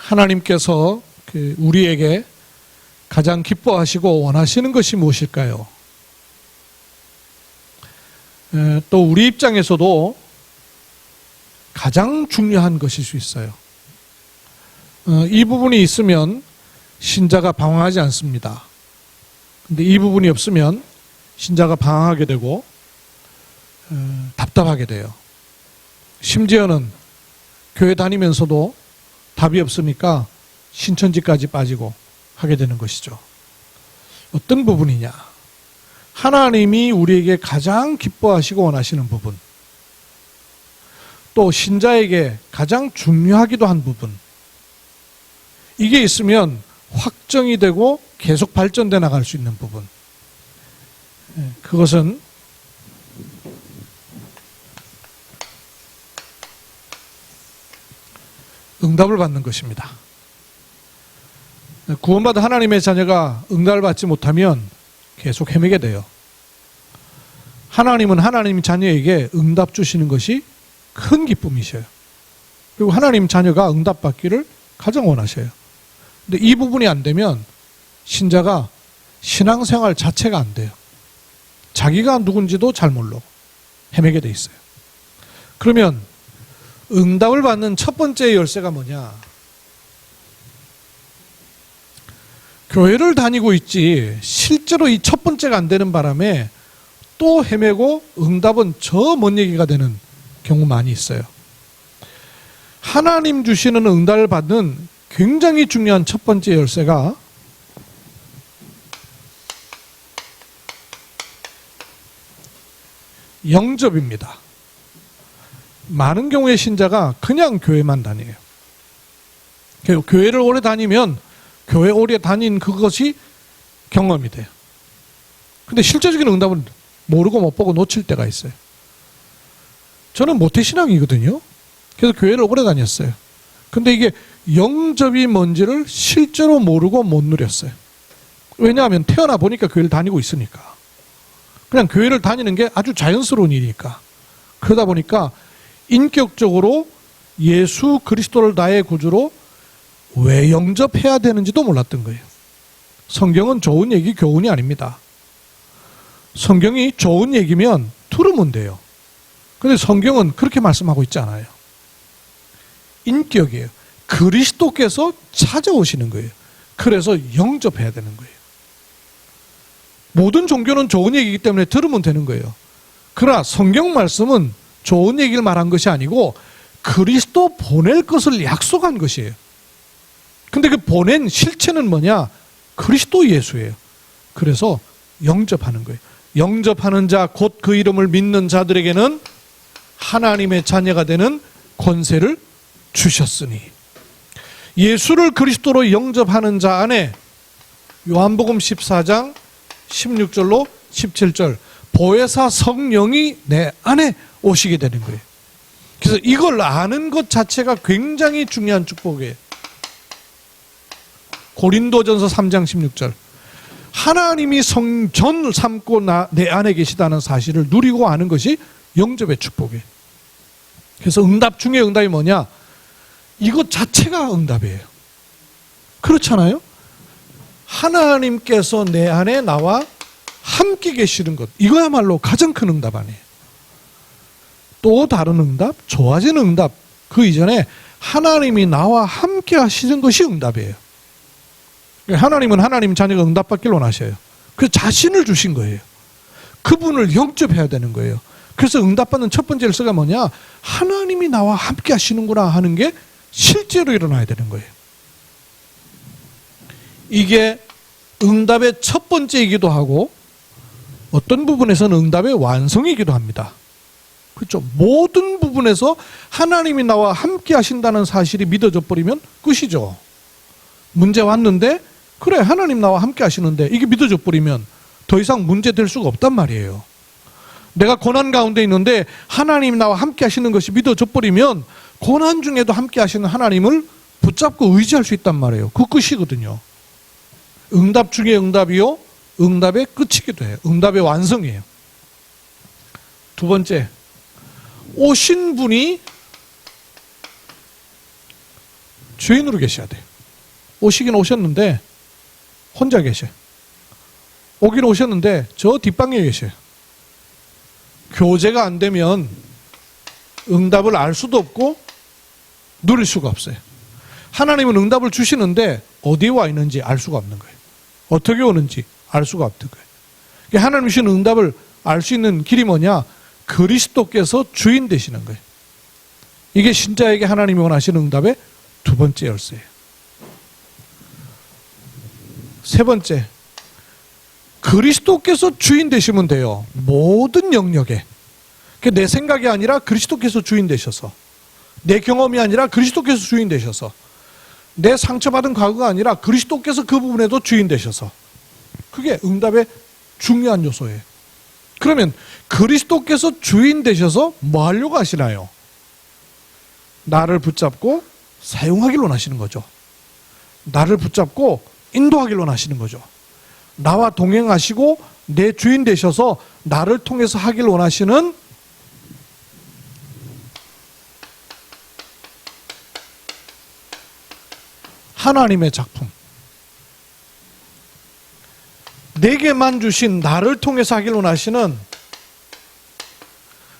하나님께서 우리에게 가장 기뻐하시고 원하시는 것이 무엇일까요? 또 우리 입장에서도 가장 중요한 것일 수 있어요. 이 부분이 있으면 신자가 방황하지 않습니다. 근데 이 부분이 없으면 신자가 방황하게 되고 답답하게 돼요. 심지어는 교회 다니면서도 답이 없으니까 신천지까지 빠지고 하게 되는 것이죠. 어떤 부분이냐? 하나님이 우리에게 가장 기뻐하시고 원하시는 부분, 또 신자에게 가장 중요하기도 한 부분, 이게 있으면 확정이 되고 계속 발전돼 나갈 수 있는 부분, 그것은 응답을 받는 것입니다. 구원받은 하나님의 자녀가 응답을 받지 못하면 계속 헤매게 돼요. 하나님은 하나님 자녀에게 응답 주시는 것이 큰 기쁨이셔요. 그리고 하나님 자녀가 응답 받기를 가장 원하셔요. 근데 이 부분이 안 되면 신자가 신앙생활 자체가 안 돼요. 자기가 누군지도 잘 모르고 헤매게 돼 있어요. 그러면 응답을 받는 첫 번째 열쇠가 뭐냐? 교회를 다니고 있지 실제로 이 첫 번째가 안 되는 바람에 또 헤매고 응답은 저 먼 얘기가 되는 경우 많이 있어요. 하나님 주시는 응답을 받는 굉장히 중요한 첫 번째 열쇠가 영접입니다. 많은 경우의 신자가 그냥 교회만 다녀요. 교회를 오래 다니면 교회 오래 다닌 그것이 경험이 돼요. 근데 실제적인 응답은 모르고 못 보고 놓칠 때가 있어요. 저는 모태신앙이거든요. 그래서 교회를 오래 다녔어요. 근데 이게 영접이 뭔지를 실제로 모르고 못 누렸어요. 왜냐하면 태어나 보니까 교회를 다니고 있으니까. 그냥 교회를 다니는 게 아주 자연스러운 일이니까. 그러다 보니까 인격적으로 예수 그리스도를 나의 구주로 왜 영접해야 되는지도 몰랐던 거예요. 성경은 좋은 얘기, 교훈이 아닙니다. 성경이 좋은 얘기면 들으면 돼요. 그런데 성경은 그렇게 말씀하고 있지 않아요. 인격이에요. 그리스도께서 찾아오시는 거예요. 그래서 영접해야 되는 거예요. 모든 종교는 좋은 얘기이기 때문에 들으면 되는 거예요. 그러나 성경 말씀은 좋은 얘기를 말한 것이 아니고 그리스도 보낼 것을 약속한 것이에요. 근데 그 보낸 실체는 뭐냐? 그리스도 예수예요. 그래서 영접하는 거예요. 영접하는 자, 곧 그 이름을 믿는 자들에게는 하나님의 자녀가 되는 권세를 주셨으니. 예수를 그리스도로 영접하는 자 안에 요한복음 14장 16절로 17절 보혜사 성령이 내 안에 오시게 되는 거예요. 그래서 이걸 아는 것 자체가 굉장히 중요한 축복이에요. 고린도전서 3장 16절 하나님이 성전 삼고 내 안에 계시다는 사실을 누리고 아는 것이 영접의 축복이에요. 그래서 응답 중에 응답이 뭐냐? 이것 자체가 응답이에요. 그렇잖아요? 하나님께서 내 안에 나와 함께 계시는 것, 이거야말로 가장 큰 응답 아니에요. 또 다른 응답, 좋아지는 응답, 그 이전에 하나님이 나와 함께 하시는 것이 응답이에요. 하나님은 하나님 자녀가 응답받길 원하셔요. 그래서 자신을 주신 거예요. 그분을 영접해야 되는 거예요. 그래서 응답받는 첫 번째 열쇠가 뭐냐? 하나님이 나와 함께 하시는구나 하는 게 실제로 일어나야 되는 거예요. 이게 응답의 첫 번째이기도 하고 어떤 부분에서는 응답의 완성이기도 합니다. 그렇죠? 모든 부분에서 하나님이 나와 함께 하신다는 사실이 믿어져 버리면 끝이죠. 문제 왔는데 그래 하나님 나와 함께 하시는데 이게 믿어져 버리면 더 이상 문제 될 수가 없단 말이에요. 내가 고난 가운데 있는데 하나님 나와 함께 하시는 것이 믿어져 버리면 고난 중에도 함께 하시는 하나님을 붙잡고 의지할 수 있단 말이에요. 그 끝이거든요. 응답 중에 응답이요, 응답의 끝이기도 해요. 응답의 완성이에요. 두 번째, 오신 분이 주인으로 계셔야 돼요. 오시긴 오셨는데 혼자 계셔요. 오긴 오셨는데 저 뒷방에 계셔요. 교제가 안 되면 응답을 알 수도 없고 누릴 수가 없어요. 하나님은 응답을 주시는데 어디에 와 있는지 알 수가 없는 거예요. 어떻게 오는지 알 수가 없는 거예요. 하나님 주시는 응답을 알 수 있는 길이 뭐냐? 그리스도께서 주인 되시는 거예요. 이게 신자에게 하나님이 원하시는 응답의 두 번째 열쇠예요. 세 번째, 그리스도께서 주인 되시면 돼요. 모든 영역에. 내 생각이 아니라 그리스도께서 주인 되셔서, 내 경험이 아니라 그리스도께서 주인 되셔서, 내 상처받은 과거가 아니라 그리스도께서 그 부분에도 주인 되셔서, 그게 응답의 중요한 요소예요. 그러면 그리스도께서 주인 되셔서 뭐 하려고 하시나요? 나를 붙잡고 사용하길 원하시는 거죠. 나를 붙잡고 인도하길 원하시는 거죠. 나와 동행하시고 내 주인 되셔서 나를 통해서 하길 원하시는 하나님의 작품. 내게만 주신 나를 통해서 하길 원하시는,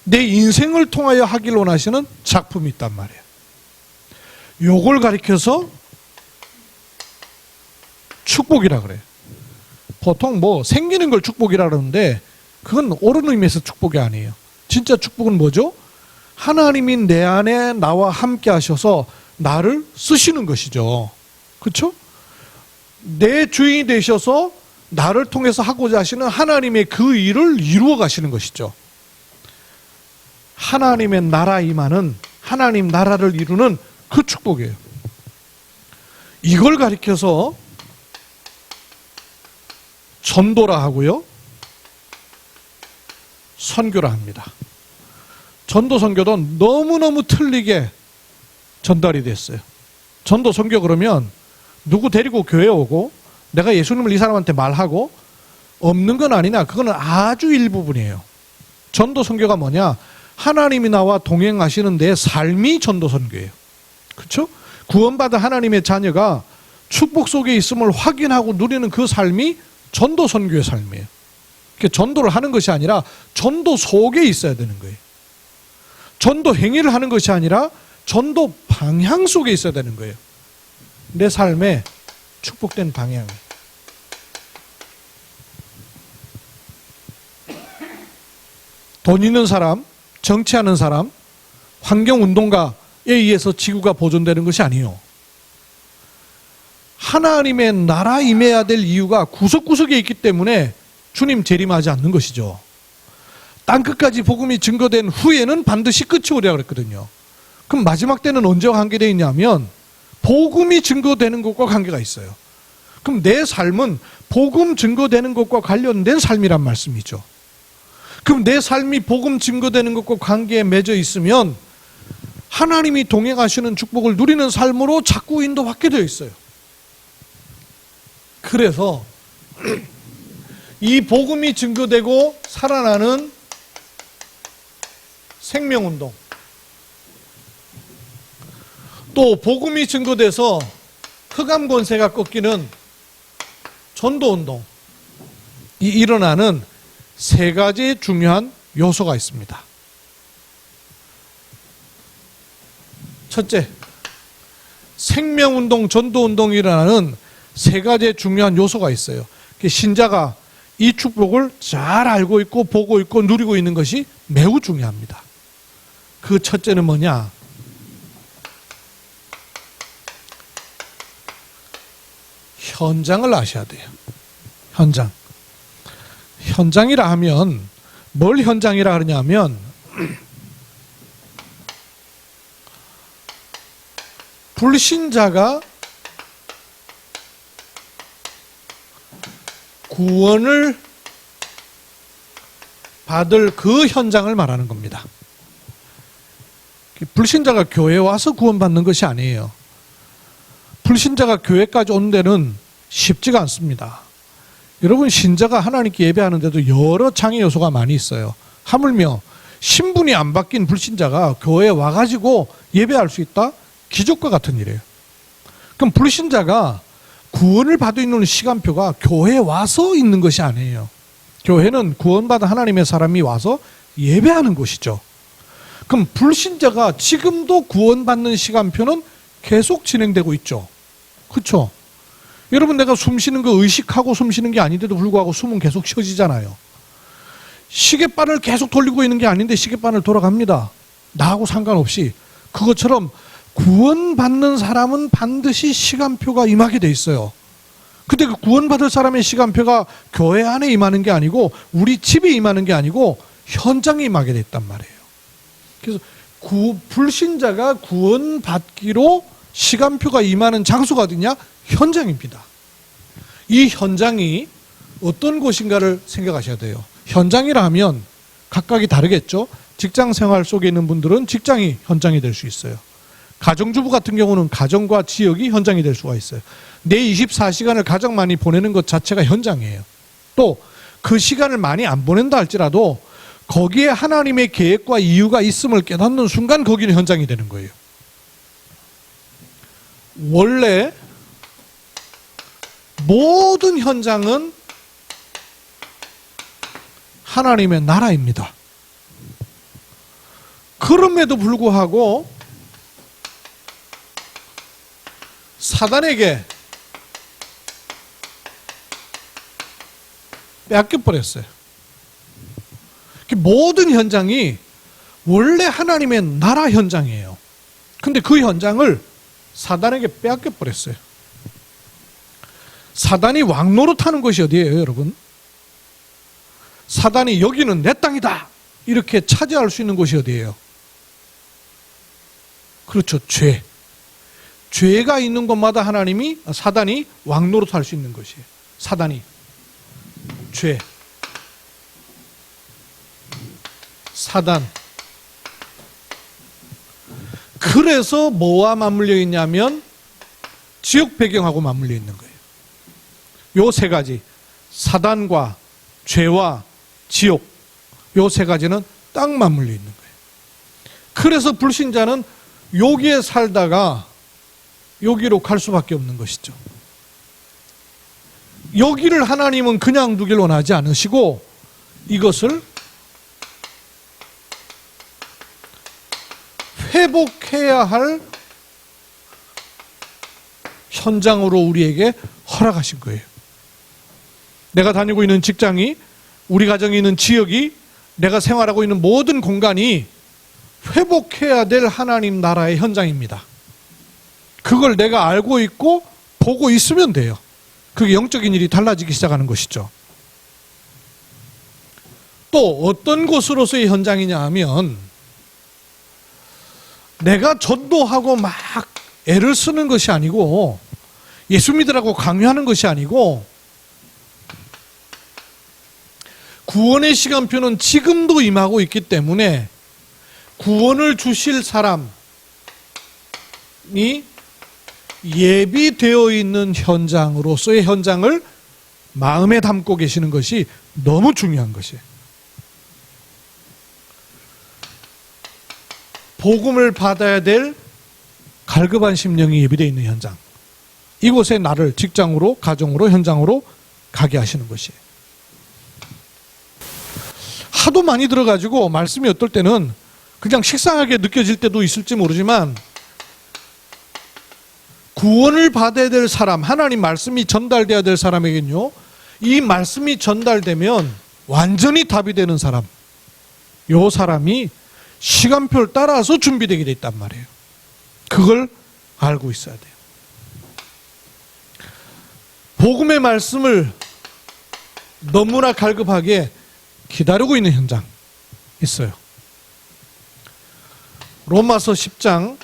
내 인생을 통하여 하길 원하시는 작품이 있단 말이에요. 요걸 가리켜서 축복이라 그래요. 보통 뭐 생기는 걸 축복이라 그러는데 그건 옳은 의미에서 축복이 아니에요. 진짜 축복은 뭐죠? 하나님이 내 안에 나와 함께 하셔서 나를 쓰시는 것이죠. 그렇죠? 내 주인이 되셔서 나를 통해서 하고자 하시는 하나님의 그 일을 이루어 가시는 것이죠. 하나님의 나라 임하는, 하나님 나라를 이루는 그 축복이에요. 이걸 가리켜서 전도라 하고요, 선교라 합니다. 전도 선교도 너무너무 틀리게 전달이 됐어요. 전도 선교 그러면 누구 데리고 교회 오고 내가 예수님을 이 사람한테 말하고, 없는 건 아니나 그거는 아주 일부분이에요. 전도 선교가 뭐냐? 하나님이 나와 동행하시는 내 삶이 전도 선교예요. 그렇죠? 구원받은 하나님의 자녀가 축복 속에 있음을 확인하고 누리는 그 삶이 전도 선교의 삶이에요. 전도를 하는 것이 아니라 전도 속에 있어야 되는 거예요. 전도 행위를 하는 것이 아니라 전도 방향 속에 있어야 되는 거예요. 내 삶의 축복된 방향. 돈 있는 사람, 정치하는 사람, 환경운동가에 의해서 지구가 보존되는 것이 아니에요. 하나님의 나라 임해야 될 이유가 구석구석에 있기 때문에 주님 재림하지 않는 것이죠. 땅끝까지 복음이 증거된 후에는 반드시 끝이 오리라 그랬거든요. 그럼 마지막 때는 언제와 관계되어 있냐면 복음이 증거되는 것과 관계가 있어요. 그럼 내 삶은 복음 증거되는 것과 관련된 삶이란 말씀이죠. 그럼 내 삶이 복음 증거되는 것과 관계에 맺어 있으면 하나님이 동행하시는 축복을 누리는 삶으로 자꾸 인도받게 되어 있어요. 그래서 이 복음이 증거되고 살아나는 생명운동, 또 복음이 증거돼서 흑암 권세가 꺾이는 전도운동이 일어나는 세 가지 중요한 요소가 있습니다. 첫째, 생명운동, 전도운동이 일어나는 세 가지의 중요한 요소가 있어요. 신자가 이 축복을 잘 알고 있고 보고 있고 누리고 있는 것이 매우 중요합니다. 그 첫째는 뭐냐? 현장을 아셔야 돼요. 현장. 현장이라 하면 뭘 현장이라 하느냐면 불신자가 구원을 받을 그 현장을 말하는 겁니다. 불신자가 교회에 와서 구원받는 것이 아니에요. 불신자가 교회까지 온 데는 쉽지가 않습니다. 여러분, 신자가 하나님께 예배하는데도 여러 장애 요소가 많이 있어요. 하물며 신분이 안 바뀐 불신자가 교회에 와가지고 예배할 수 있다? 기적과 같은 일이에요. 그럼 불신자가 구원을 받을 있는 시간표가 교회에 와서 있는 것이 아니에요. 교회는 구원받은 하나님의 사람이 와서 예배하는 곳이죠. 그럼 불신자가 지금도 구원받는 시간표는 계속 진행되고 있죠. 그렇죠? 여러분, 내가 숨 쉬는 거 의식하고 숨 쉬는 게 아닌데도 불구하고 숨은 계속 쉬어지잖아요. 시계바늘 계속 돌리고 있는 게 아닌데 시계바늘 돌아갑니다. 나하고 상관없이. 그것처럼 구원받는 사람은 반드시 시간표가 임하게 돼 있어요. 근데 그 구원받을 사람의 시간표가 교회 안에 임하는 게 아니고 우리 집에 임하는 게 아니고 현장에 임하게 돼 있단 말이에요. 그래서 불신자가 구원받기로 시간표가 임하는 장소가 어디냐? 현장입니다. 이 현장이 어떤 곳인가를 생각하셔야 돼요. 현장이라 하면 각각이 다르겠죠. 직장 생활 속에 있는 분들은 직장이 현장이 될 수 있어요. 가정주부 같은 경우는 가정과 지역이 현장이 될 수가 있어요. 내 24시간을 가장 많이 보내는 것 자체가 현장이에요. 또 그 시간을 많이 안 보낸다 할지라도 거기에 하나님의 계획과 이유가 있음을 깨닫는 순간 거기는 현장이 되는 거예요. 원래 모든 현장은 하나님의 나라입니다. 그럼에도 불구하고 사단에게 뺏겨버렸어요. 모든 현장이 원래 하나님의 나라 현장이에요. 근데 그 현장을 사단에게 빼앗겨버렸어요. 사단이 왕노릇하는 것이 어디예요, 여러분? 사단이 여기는 내 땅이다 이렇게 차지할 수 있는 곳이 어디예요? 그렇죠, 죄. 죄가 있는 곳마다 사단이 왕노릇할 수 있는 것이에요. 사단이 죄, 사단. 그래서 뭐와 맞물려 있냐면 지역 배경하고 맞물려 있는 거예요. 요 세 가지, 사단과 죄와 지옥, 요 세 가지는 딱 맞물려 있는 거예요. 그래서 불신자는 여기에 살다가 여기로 갈 수밖에 없는 것이죠. 여기를 하나님은 그냥 두길 원하지 않으시고 이것을 회복해야 할 현장으로 우리에게 허락하신 거예요. 내가 다니고 있는 직장이, 우리 가정이 있는 지역이, 내가 생활하고 있는 모든 공간이 회복해야 될 하나님 나라의 현장입니다. 그걸 내가 알고 있고 보고 있으면 돼요. 그게 영적인 일이 달라지기 시작하는 것이죠. 또 어떤 곳으로서의 현장이냐 하면 내가 전도하고 막 애를 쓰는 것이 아니고 예수 믿으라고 강요하는 것이 아니고 구원의 시간표는 지금도 임하고 있기 때문에 구원을 주실 사람이 예비되어 있는 현장으로서의 현장을 마음에 담고 계시는 것이 너무 중요한 것이에요. 복음을 받아야 될 갈급한 심령이 예비되어 있는 현장, 이곳에 나를 직장으로, 가정으로, 현장으로 가게 하시는 것이에요. 하도 많이 들어가지고 말씀이 어떨 때는 그냥 식상하게 느껴질 때도 있을지 모르지만 구원을 받아야 될 사람, 하나님 말씀이 전달돼야 될 사람에겐요, 이 말씀이 전달되면 완전히 답이 되는 사람, 요 사람이 시간표를 따라서 준비되게 돼 있단 말이에요. 그걸 알고 있어야 돼요. 복음의 말씀을 너무나 갈급하게 기다리고 있는 현장 있어요. 로마서 10장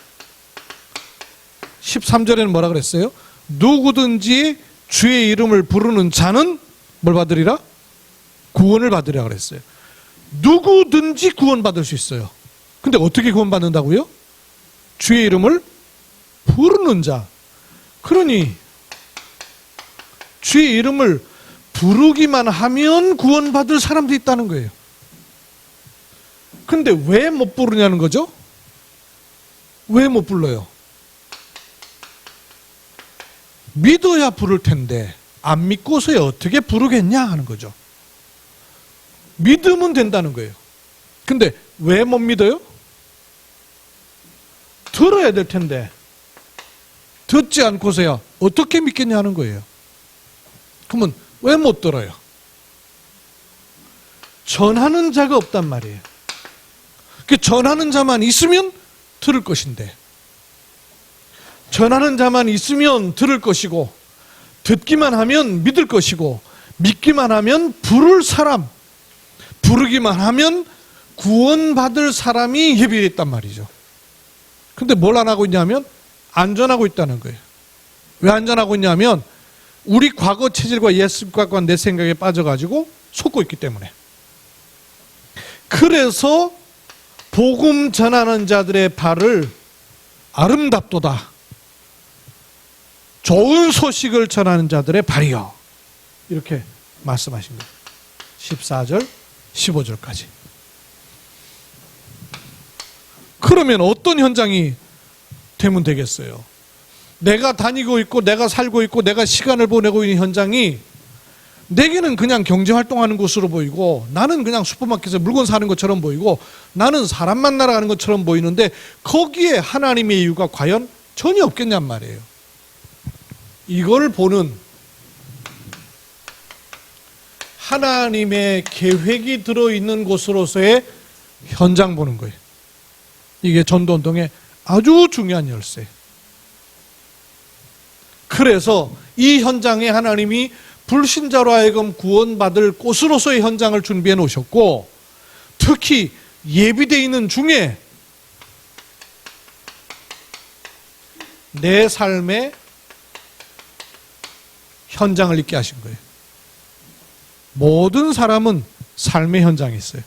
13절에는 뭐라 그랬어요? 누구든지 주의 이름을 부르는 자는 뭘 받으리라? 구원을 받으리라 그랬어요. 누구든지 구원받을 수 있어요. 근데 어떻게 구원받는다고요? 주의 이름을 부르는 자. 그러니 주의 이름을 부르기만 하면 구원받을 사람도 있다는 거예요. 근데 왜 못 부르냐는 거죠? 왜 못 불러요? 믿어야 부를 텐데 안 믿고서야 어떻게 부르겠냐 하는 거죠. 믿으면 된다는 거예요. 근데 왜 못 믿어요? 들어야 될 텐데 듣지 않고서야 어떻게 믿겠냐 하는 거예요. 그러면 왜 못 들어요? 전하는 자가 없단 말이에요. 그 전하는 자만 있으면 들을 것인데, 전하는 자만 있으면 들을 것이고, 듣기만 하면 믿을 것이고, 믿기만 하면 부를 사람, 부르기만 하면 구원받을 사람이 예비되어 있단 말이죠. 근데 뭘 안 하고 있냐면 안전하고 있다는 거예요. 왜 안전하고 있냐면 우리 과거 체질과 옛 습관과 내 생각에 빠져가지고 속고 있기 때문에. 그래서 복음 전하는 자들의 발을 아름답도다, 좋은 소식을 전하는 자들의 발이요, 이렇게 말씀하신 거예요. 14절 15절까지. 그러면 어떤 현장이 되면 되겠어요? 내가 다니고 있고 내가 살고 있고 내가 시간을 보내고 있는 현장이 내게는 그냥 경제활동하는 곳으로 보이고, 나는 그냥 슈퍼마켓에서 물건 사는 것처럼 보이고, 나는 사람 만나러 가는 것처럼 보이는데 거기에 하나님의 이유가 과연 전혀 없겠냔 말이에요. 이걸 보는, 하나님의 계획이 들어있는 곳으로서의 현장 보는 거예요. 이게 전도운동의 아주 중요한 열쇠. 그래서 이 현장에 하나님이 불신자로 하여금 구원받을 곳으로서의 현장을 준비해 놓으셨고, 특히 예비되어 있는 중에 내 삶의 현장을 있게 하신 거예요. 모든 사람은 삶의 현장이 있어요.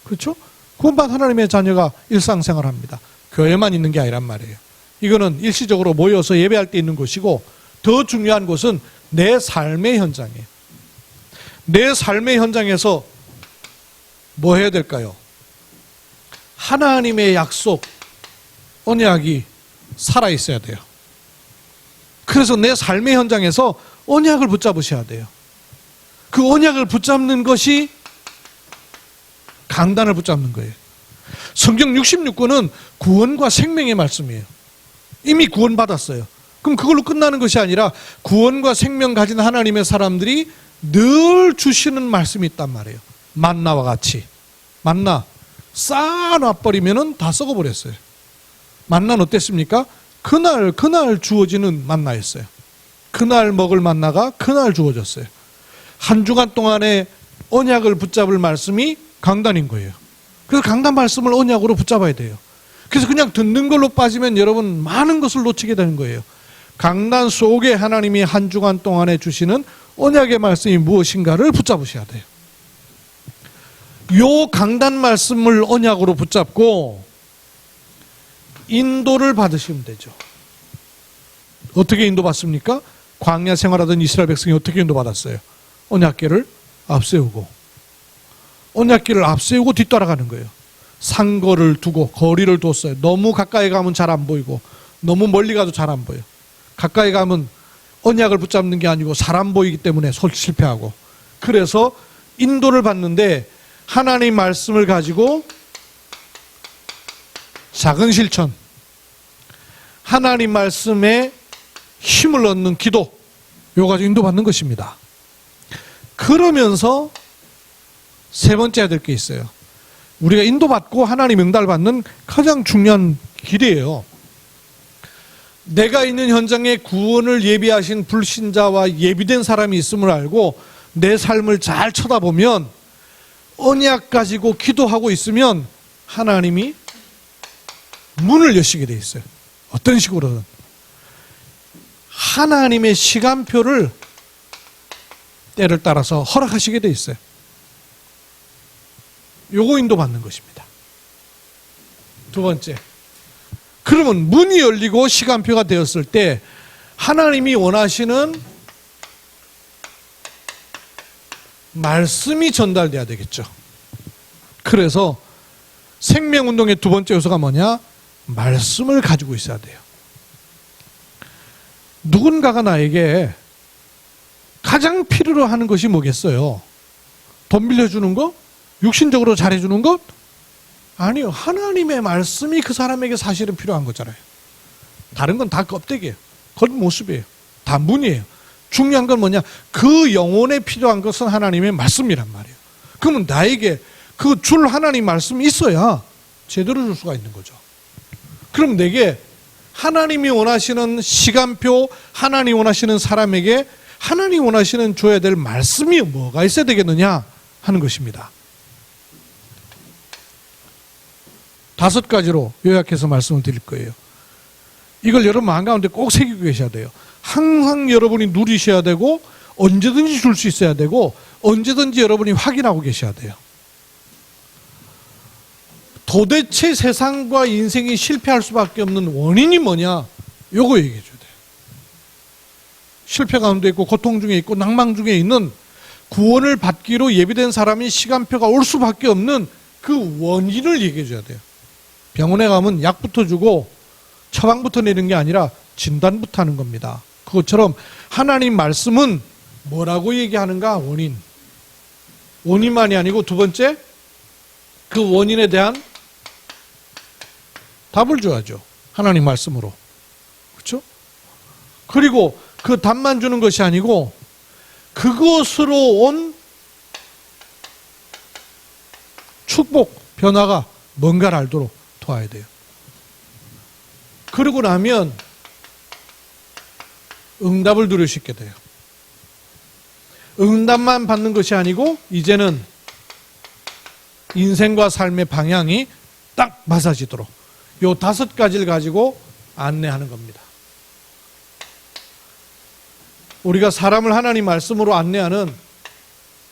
그렇죠? 구원받은 하나님의 자녀가 일상생활합니다. 교회만 있는 게 아니란 말이에요. 이거는 일시적으로 모여서 예배할 때 있는 곳이고, 더 중요한 것은 내 삶의 현장이에요. 내 삶의 현장에서 뭐 해야 될까요? 하나님의 약속, 언약이 살아있어야 돼요. 그래서 내 삶의 현장에서 언약을 붙잡으셔야 돼요. 그 언약을 붙잡는 것이 강단을 붙잡는 거예요. 성경 66권은 구원과 생명의 말씀이에요. 이미 구원받았어요. 그럼 그걸로 끝나는 것이 아니라 구원과 생명 가진 하나님의 사람들이 늘 주시는 말씀이 있단 말이에요. 만나와 같이. 만나 쌓아놔버리면 다 썩어버렸어요. 만나는 어땠습니까? 그날 주어지는 만나였어요. 그날 먹을 만나가 그날 주어졌어요. 한 주간 동안에 언약을 붙잡을 말씀이 강단인 거예요. 그래서 강단 말씀을 언약으로 붙잡아야 돼요. 그래서 그냥 듣는 걸로 빠지면 여러분 많은 것을 놓치게 되는 거예요. 강단 속에 하나님이 한 주간 동안에 주시는 언약의 말씀이 무엇인가를 붙잡으셔야 돼요. 요 강단 말씀을 언약으로 붙잡고 인도를 받으시면 되죠. 어떻게 인도받습니까? 광야 생활하던 이스라엘 백성이 어떻게 인도받았어요? 언약궤를 앞세우고, 언약궤를 앞세우고 뒤따라가는 거예요. 상거를 두고 거리를 뒀어요. 너무 가까이 가면 잘 안 보이고 너무 멀리 가도 잘 안 보여. 가까이 가면 언약을 붙잡는 게 아니고 사람 보이기 때문에 실패하고. 그래서 인도를 받는데 하나님 말씀을 가지고 작은 실천, 하나님 말씀에 힘을 얻는 기도, 요거 가지고 인도받는 것입니다. 그러면서 세 번째 해야 될 게 있어요. 우리가 인도받고 하나님 응답을 받는 가장 중요한 길이에요. 내가 있는 현장에 구원을 예비하신 불신자와 예비된 사람이 있음을 알고 내 삶을 잘 쳐다보면, 언약 가지고 기도하고 있으면 하나님이 문을 여시게 돼 있어요. 어떤 식으로든 하나님의 시간표를 때를 따라서 허락하시게 돼 있어요. 요거 인도받는 것입니다. 두 번째, 그러면 문이 열리고 시간표가 되었을 때 하나님이 원하시는 말씀이 전달돼야 되겠죠. 그래서 생명운동의 두 번째 요소가 뭐냐? 말씀을 가지고 있어야 돼요. 누군가가 나에게 가장 필요로 하는 것이 뭐겠어요? 돈 빌려주는 거? 육신적으로 잘해주는 것? 아니요. 하나님의 말씀이 그 사람에게 사실은 필요한 거잖아요. 다른 건 다 껍데기예요. 겉모습이에요. 다 문이에요. 중요한 건 뭐냐? 그 영혼에 필요한 것은 하나님의 말씀이란 말이에요. 그러면 나에게 그 줄 하나님 말씀이 있어야 제대로 줄 수가 있는 거죠. 그럼 내게 하나님이 원하시는 시간표, 하나님이 원하시는 사람에게 하나님이 원하시는 줘야 될 말씀이 뭐가 있어야 되겠느냐 하는 것입니다. 5가지로 요약해서 말씀을 드릴 거예요. 이걸 여러분 마음 가운데 꼭 새기고 계셔야 돼요. 항상 여러분이 누리셔야 되고 언제든지 줄 수 있어야 되고 언제든지 여러분이 확인하고 계셔야 돼요. 도대체 세상과 인생이 실패할 수밖에 없는 원인이 뭐냐? 요거 얘기해 줘야 돼요. 실패 가운데 있고 고통 중에 있고 낭망 중에 있는 구원을 받기로 예비된 사람이 시간표가 올 수밖에 없는 그 원인을 얘기해 줘야 돼요. 병원에 가면 약부터 주고 처방부터 내는 게 아니라 진단부터 하는 겁니다. 그것처럼 하나님 말씀은 뭐라고 얘기하는가? 원인. 원인만이 아니고 두 번째, 그 원인에 대한 답을 줘야죠. 하나님 말씀으로. 그렇죠? 그리고 그 답만 주는 것이 아니고 그것으로 온 축복, 변화가 뭔가를 알도록 도와야 돼요. 그러고 나면 응답을 누릴 수 있게 돼요. 응답만 받는 것이 아니고 이제는 인생과 삶의 방향이 딱 맞아지도록 요 5가지를 가지고 안내하는 겁니다. 우리가 사람을 하나님 말씀으로 안내하는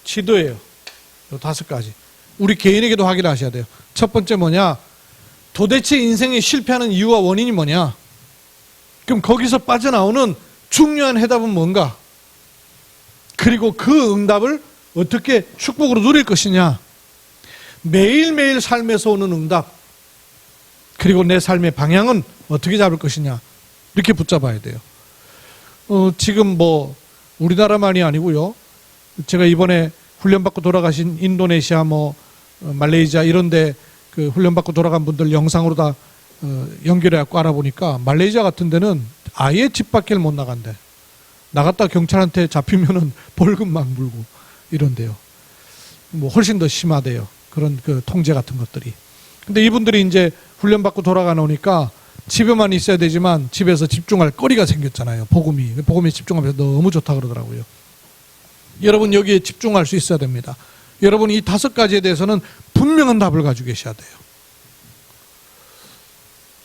지도예요. 요 5가지. 우리 개인에게도 확인하셔야 돼요. 첫 번째 뭐냐? 도대체 인생이 실패하는 이유와 원인이 뭐냐? 그럼 거기서 빠져나오는 중요한 해답은 뭔가? 그리고 그 응답을 어떻게 축복으로 누릴 것이냐? 매일매일 삶에서 오는 응답, 그리고 내 삶의 방향은 어떻게 잡을 것이냐? 이렇게 붙잡아야 돼요. 지금 뭐 우리나라만이 아니고요. 제가 이번에 훈련받고 돌아가신 인도네시아, 말레이시아 이런데 그 훈련받고 돌아간 분들 영상으로 다 연결해갖고 알아보니까 말레이시아 같은 데는 아예 집 밖을 못 나간대. 나갔다 경찰한테 잡히면은 벌금 막 물고 이런데요. 뭐 훨씬 더 심하대요. 그런 그 통제 같은 것들이. 근데 이분들이 이제 훈련받고 돌아가 놓으니까 집에만 있어야 되지만 집에서 집중할 거리가 생겼잖아요. 복음에 집중하면서 너무 좋다 그러더라고요. 여러분 여기에 집중할 수 있어야 됩니다. 여러분 이 5가지에 대해서는 분명한 답을 가지고 계셔야 돼요.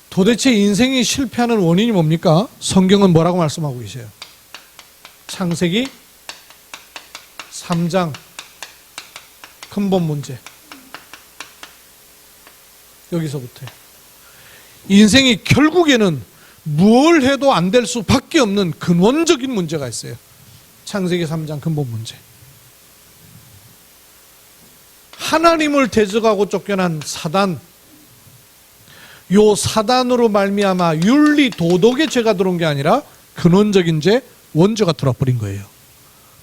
도대체 인생이 실패하는 원인이 뭡니까? 성경은 뭐라고 말씀하고 계세요? 창세기 3장 근본 문제. 여기서부터요. 인생이 결국에는 뭘 해도 안 될 수밖에 없는 근원적인 문제가 있어요. 창세기 3장 근본 문제. 하나님을 대적하고 쫓겨난 사단, 요 사단으로 말미암아 윤리 도덕의 죄가 들어온 게 아니라 근원적인 죄, 원죄가 들어버린 거예요.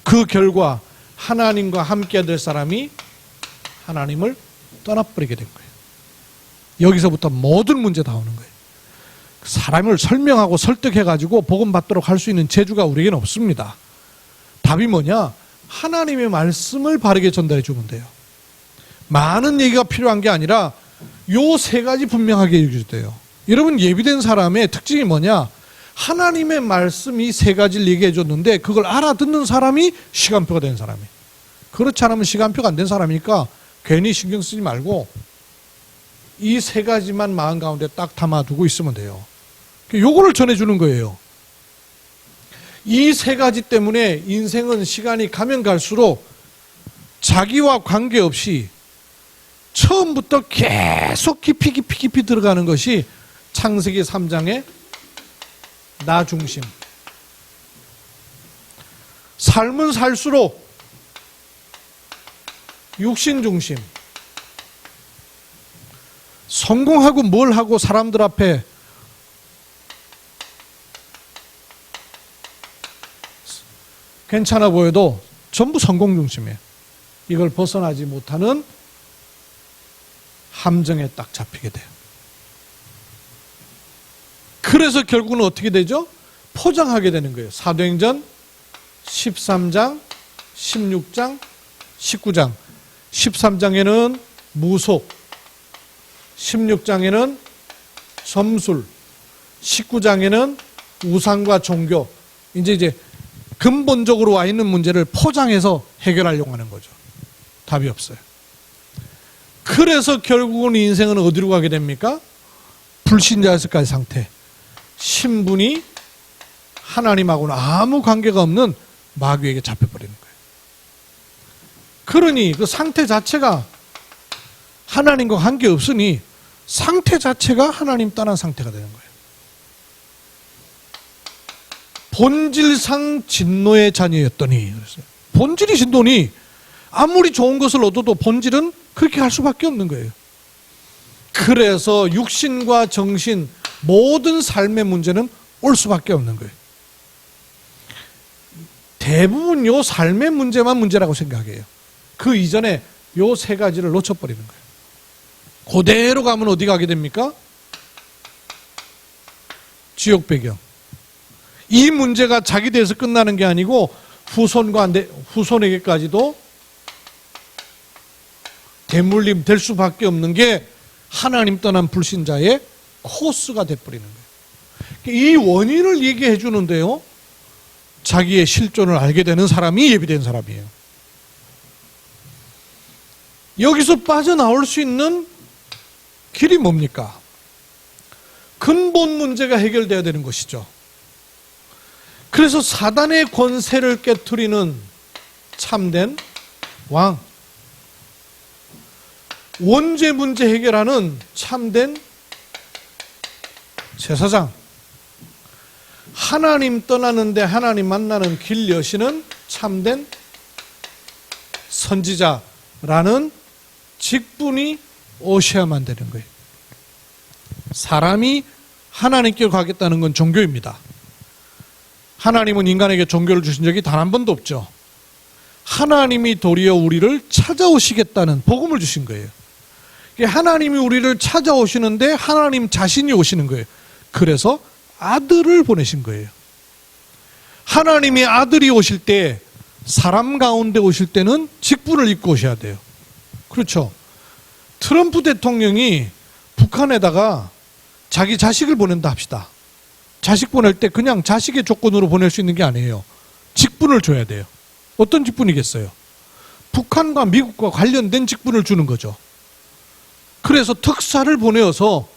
그 결과 하나님과 함께 될 사람이 하나님을 떠나버리게 된 거예요. 여기서부터 모든 문제 다 오는 거예요. 사람을 설명하고 설득해가지고 복음 받도록 할 수 있는 재주가 우리에게는 없습니다. 답이 뭐냐? 하나님의 말씀을 바르게 전달해 주면 돼요. 많은 얘기가 필요한 게 아니라 요 3가지 분명하게 얘기해 줘요. 여러분 예비된 사람의 특징이 뭐냐? 하나님의 말씀이 3가지를 얘기해 줬는데 그걸 알아듣는 사람이 시간표가 된 사람이에요. 그렇지 않으면 시간표가 안 된 사람이니까 괜히 신경 쓰지 말고 이 3가지만 마음 가운데 딱 담아두고 있으면 돼요. 요거를 전해주는 거예요. 이 3가지 때문에 인생은 시간이 가면 갈수록 자기와 관계없이 처음부터 계속 깊이 들어가는 것이 창세기 3장의 나 중심. 삶은 살수록 육신 중심. 성공하고 뭘 하고 사람들 앞에 괜찮아 보여도 전부 성공 중심이에요. 이걸 벗어나지 못하는 함정에 딱 잡히게 돼요. 그래서 결국은 어떻게 되죠? 포장하게 되는 거예요. 사도행전 13장, 16장, 19장. 13장에는 무속, 16장에는 점술, 19장에는 우상과 종교. 이제 근본적으로 와 있는 문제를 포장해서 해결하려고 하는 거죠. 답이 없어요. 그래서 결국은 인생은 어디로 가게 됩니까? 불신자였을까의 상태. 신분이 하나님하고는 아무 관계가 없는 마귀에게 잡혀버리는 거예요. 그러니 그 상태 자체가 하나님과 관계없으니 상태 자체가 하나님 떠난 상태가 되는 거예요. 본질상 진노의 자녀였더니, 그랬어요. 본질이 진노니 아무리 좋은 것을 얻어도 본질은 그렇게 할 수밖에 없는 거예요. 그래서 육신과 정신 모든 삶의 문제는 올 수밖에 없는 거예요. 대부분 요 삶의 문제만 문제라고 생각해요. 그 이전에 요 세 가지를 놓쳐버리는 거예요. 그대로 가면 어디 가게 됩니까? 지옥 배경. 이 문제가 자기 대해서 끝나는 게 아니고 후손에게까지도 대물림 될 수밖에 없는 게 하나님 떠난 불신자의 코스가 돼버리는 거예요. 이 원인을 얘기해 주는데요, 자기의 실존을 알게 되는 사람이 예비된 사람이에요. 여기서 빠져나올 수 있는 길이 뭡니까? 근본 문제가 해결돼야 되는 것이죠. 그래서 사단의 권세를 깨트리는 참된 왕, 원죄 문제 해결하는 참된 제사장, 하나님 떠나는데 하나님 만나는 길 여시는 참된 선지자라는 직분이 오셔야만 되는 거예요. 사람이 하나님께 가겠다는 건 종교입니다. 하나님은 인간에게 종교를 주신 적이 단 한 번도 없죠. 하나님이 도리어 우리를 찾아오시겠다는 복음을 주신 거예요. 하나님이 우리를 찾아오시는데 하나님 자신이 오시는 거예요. 그래서 아들을 보내신 거예요. 하나님이 아들이 오실 때, 사람 가운데 오실 때는 직분을 입고 오셔야 돼요. 그렇죠. 트럼프 대통령이 북한에다가 자기 자식을 보낸다 합시다. 자식 보낼 때 그냥 자식의 조건으로 보낼 수 있는 게 아니에요. 직분을 줘야 돼요. 어떤 직분이겠어요? 북한과 미국과 관련된 직분을 주는 거죠. 그래서 특사를 보내어서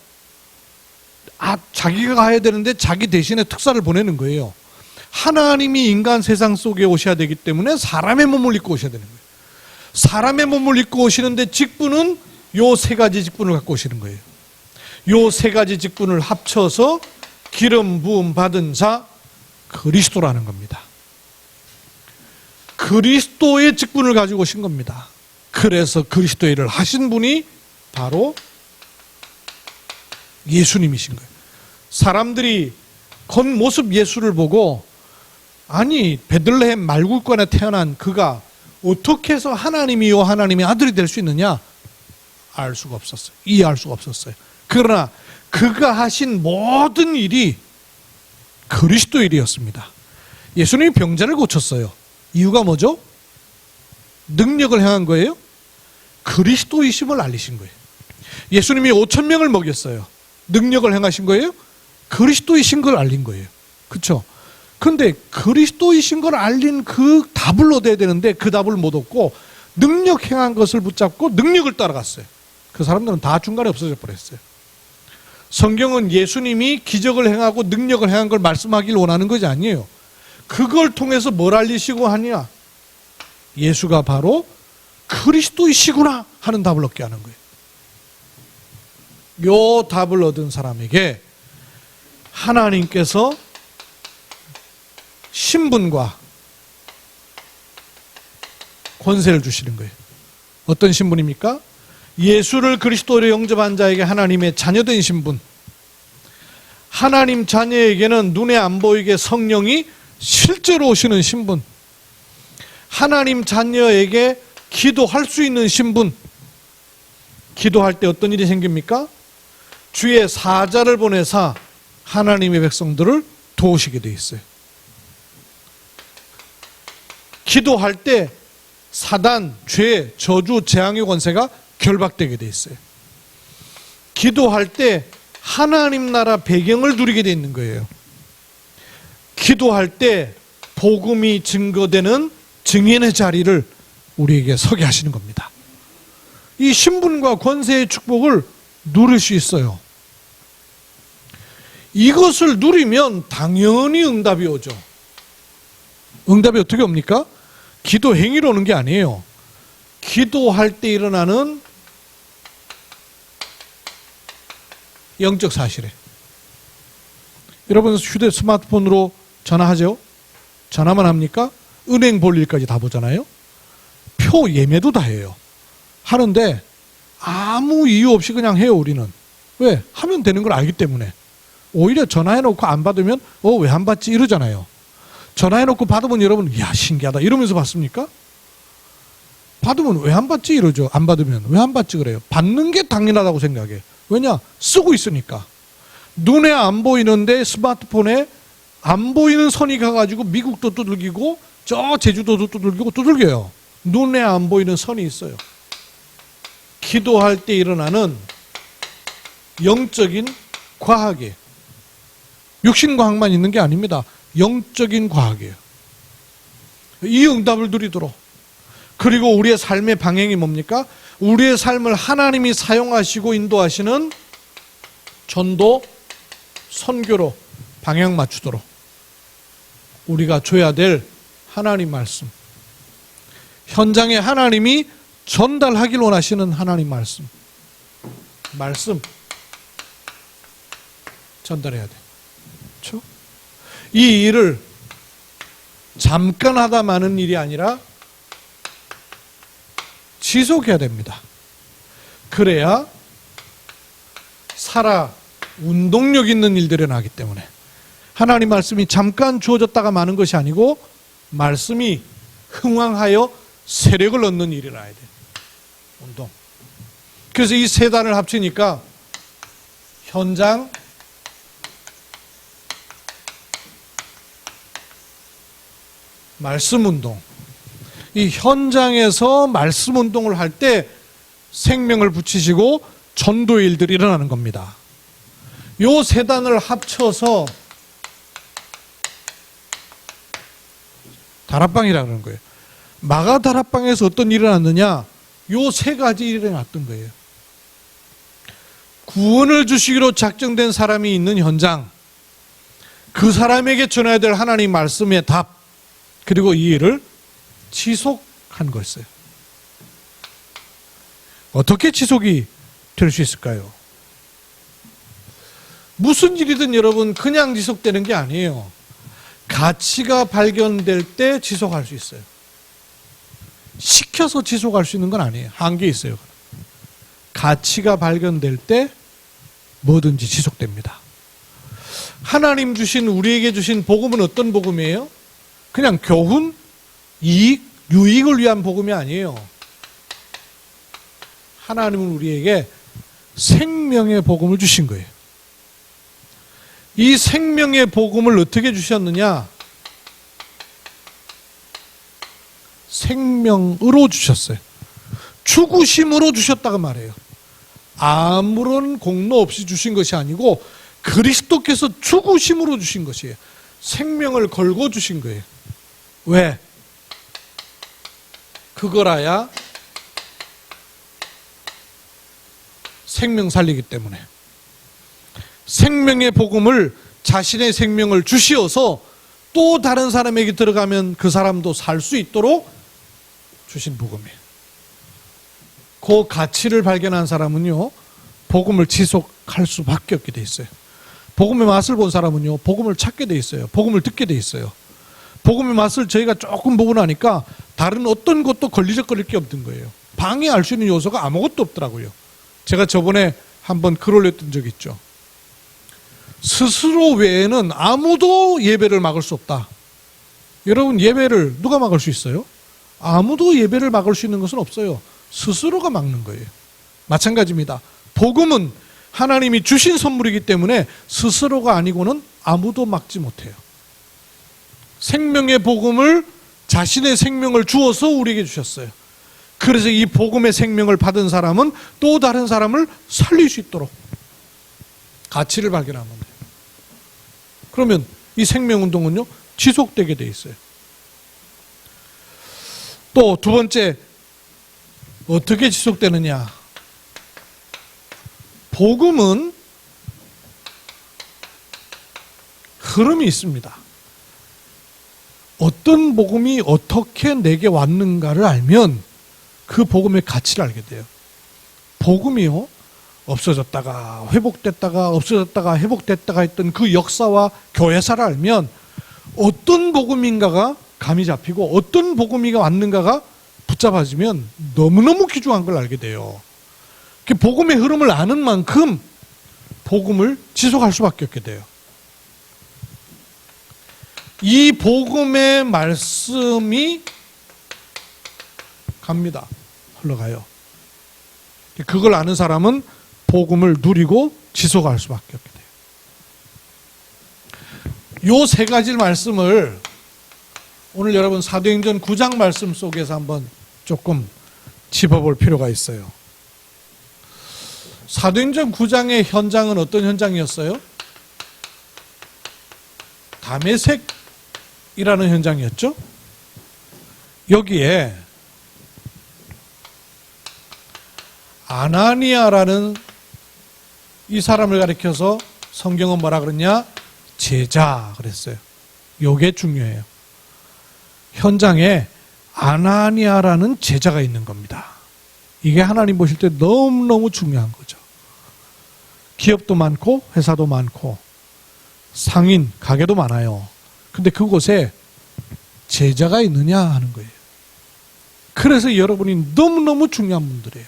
자기가 가야 되는데 자기 대신에 특사를 보내는 거예요. 하나님이 인간 세상 속에 오셔야 되기 때문에 사람의 몸을 입고 오셔야 되는 거예요. 사람의 몸을 입고 오시는데 직분은 요 세 가지 직분을 갖고 오시는 거예요. 요 세 가지 직분을 합쳐서 기름 부음 받은 자 그리스도라는 겁니다. 그리스도의 직분을 가지고 오신 겁니다. 그래서 그리스도의 일을 하신 분이 바로 예수님이신 거예요. 사람들이 겉모습 예수를 보고, 아니 베들레헴 말굴간에 태어난 그가 어떻게 해서 하나님이요 하나님의 아들이 될 수 있느냐? 알 수가 없었어요. 이해할 수가 없었어요. 그러나 그가 하신 모든 일이 그리스도 일이었습니다. 예수님이 병자를 고쳤어요. 이유가 뭐죠? 능력을 행한 거예요? 그리스도이심을 알리신 거예요. 예수님이 5,000명을 먹였어요. 능력을 행하신 거예요? 그리스도이신 걸 알린 거예요. 그렇죠? 그런데 그리스도이신 걸 알린 그 답을 얻어야 되는데 그 답을 못 얻고 능력 행한 것을 붙잡고 능력을 따라갔어요. 그 사람들은 다 중간에 없어져 버렸어요. 성경은 예수님이 기적을 행하고 능력을 행한 걸 말씀하길 원하는 것이 아니에요. 그걸 통해서 뭘 알리시고 하냐? 예수가 바로 그리스도이시구나 하는 답을 얻게 하는 거예요. 요 답을 얻은 사람에게 하나님께서 신분과 권세를 주시는 거예요. 어떤 신분입니까? 예수를 그리스도로 영접한 자에게 하나님의 자녀된 신분. 하나님 자녀에게는 눈에 안 보이게 성령이 실제로 오시는 신분. 하나님 자녀에게 기도할 수 있는 신분. 기도할 때 어떤 일이 생깁니까? 주의 사자를 보내사 하나님의 백성들을 도우시게 돼 있어요. 기도할 때 사단, 죄, 저주, 재앙의 권세가 결박되게 돼 있어요. 기도할 때 하나님 나라 배경을 누리게 돼 있는 거예요. 기도할 때 복음이 증거되는 증인의 자리를 우리에게 서게 하시는 겁니다. 이 신분과 권세의 축복을 누릴 수 있어요. 이것을 누리면 당연히 응답이 오죠. 응답이 어떻게 옵니까? 기도 행위로 오는 게 아니에요. 기도할 때 일어나는 영적 사실에. 여러분 스마트폰으로 전화하죠? 전화만 합니까? 은행 볼 일까지 다 보잖아요. 표 예매도 다 해요. 하는데 아무 이유 없이 그냥 해요, 우리는. 왜? 하면 되는 걸 알기 때문에. 오히려 전화해놓고 안 받으면 왜 안 받지? 이러잖아요. 전화해놓고 받으면 여러분 야 신기하다 이러면서 받습니까? 받으면 왜 안 받지? 이러죠. 안 받으면 왜 안 받지? 그래요. 받는 게 당연하다고 생각해. 왜냐? 쓰고 있으니까. 눈에 안 보이는데 스마트폰에 안 보이는 선이 가가지고 미국도 두들기고 저 제주도도 두들겨요. 눈에 안 보이는 선이 있어요. 기도할 때 일어나는 영적인 과학이에요. 육신과학만 있는 게 아닙니다. 영적인 과학이에요. 이 응답을 누리도록. 그리고 우리의 삶의 방향이 뭡니까? 우리의 삶을 하나님이 사용하시고 인도하시는 전도, 선교로 방향 맞추도록 우리가 줘야 될 하나님 말씀. 현장에 하나님이 전달하길 원하시는 하나님 말씀. 말씀 전달해야 돼. 그렇죠? 이 일을 잠깐 하다 마는 일이 아니라 지속해야 됩니다. 그래야 살아 운동력 있는 일들이 나기 때문에 하나님 말씀이 잠깐 주어졌다가 마는 것이 아니고 말씀이 흥왕하여 세력을 얻는 일이 나야 돼. 운동. 그래서 이 세 단을 합치니까 현장, 말씀 운동. 이 현장에서 말씀 운동을 할 때 생명을 붙이시고 전도의 일들이 일어나는 겁니다. 요 세 단을 합쳐서 다락방이라고 하는 거예요. 마가 다락방에서 어떤 일이 일어났느냐? 요 세 가지 일이 일어났던 거예요. 구원을 주시기로 작정된 사람이 있는 현장, 그 사람에게 전해야 될 하나님 말씀의 답, 그리고 이 일을 지속한 거였어요. 어떻게 지속이 될 수 있을까요? 무슨 일이든 여러분 그냥 지속되는 게 아니에요. 가치가 발견될 때 지속할 수 있어요. 시켜서 지속할 수 있는 건 아니에요. 한계 있어요. 가치가 발견될 때 뭐든지 지속됩니다. 하나님 주신 우리에게 주신 복음은 어떤 복음이에요? 그냥 교훈, 이익, 유익을 위한 복음이 아니에요. 하나님은 우리에게 생명의 복음을 주신 거예요. 이 생명의 복음을 어떻게 주셨느냐? 생명으로 주셨어요. 죽으심으로 주셨다고 말해요. 아무런 공로 없이 주신 것이 아니고 그리스도께서 죽으심으로 주신 것이에요. 생명을 걸고 주신 거예요. 왜? 그거라야 생명 살리기 때문에. 생명의 복음을 자신의 생명을 주시어서 또 다른 사람에게 들어가면 그 사람도 살 수 있도록 주신 복음이에요. 그 가치를 발견한 사람은요, 복음을 지속할 수밖에 없게 돼 있어요. 복음의 맛을 본 사람은요, 복음을 찾게 돼 있어요. 복음을 듣게 돼 있어요. 복음의 맛을 저희가 조금 보고 나니까 다른 어떤 것도 걸리적거릴 게 없는 거예요. 방해할 수 있는 요소가 아무것도 없더라고요. 제가 저번에 한번 글 올렸던 적 있죠. 스스로 외에는 아무도 예배를 막을 수 없다. 여러분, 예배를 누가 막을 수 있어요? 아무도 예배를 막을 수 있는 것은 없어요. 스스로가 막는 거예요. 마찬가지입니다. 복음은 하나님이 주신 선물이기 때문에 스스로가 아니고는 아무도 막지 못해요. 생명의 복음을 자신의 생명을 주어서 우리에게 주셨어요. 그래서 이 복음의 생명을 받은 사람은 또 다른 사람을 살릴 수 있도록 가치를 발견하면 돼요. 그러면 이 생명운동은요, 지속되게 돼 있어요. 또 두 번째, 어떻게 지속되느냐. 복음은 흐름이 있습니다. 어떤 복음이 어떻게 내게 왔는가를 알면 그 복음의 가치를 알게 돼요. 복음이요, 없어졌다가 회복됐다가 없어졌다가 회복됐다가 했던 그 역사와 교회사를 알면 어떤 복음인가가 감이 잡히고 어떤 복음이 왔는가가 붙잡아지면 너무너무 귀중한 걸 알게 돼요. 복음의 흐름을 아는 만큼 복음을 지속할 수밖에 없게 돼요. 이 복음의 말씀이 갑니다. 흘러가요. 그걸 아는 사람은 복음을 누리고 지속할 수밖에 없게 돼요. 요 세 가지 말씀을 오늘 여러분 사도행전 9장 말씀 속에서 한번 조금 짚어볼 필요가 있어요. 사도행전 9장의 현장은 어떤 현장이었어요? 다메섹이라는 현장이었죠. 여기에 아나니아라는 이 사람을 가리켜서 성경은 뭐라 그러냐? 제자 그랬어요. 요게 중요해요. 현장에 아나니아라는 제자가 있는 겁니다. 이게 하나님 보실 때 너무너무 중요한 거죠. 기업도 많고 회사도 많고 상인, 가게도 많아요. 근데 그곳에 제자가 있느냐 하는 거예요. 그래서 여러분이 너무너무 중요한 분들이에요.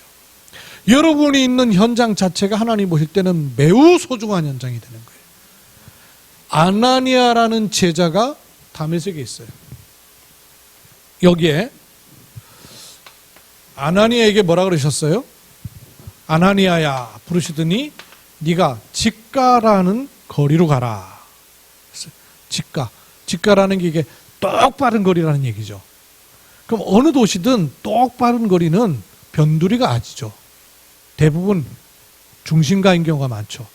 여러분이 있는 현장 자체가 하나님 보실 때는 매우 소중한 현장이 되는 거예요. 아나니아라는 제자가 다메섹에 있어요. 여기에 아나니아에게 뭐라 그러셨어요? 아나니아야 부르시더니 네가 직가라는 거리로 가라. 직가라는 게 이게 똑바른 거리라는 얘기죠. 그럼 어느 도시든 똑바른 거리는 변두리가 아니죠. 대부분 중심가인 경우가 많죠.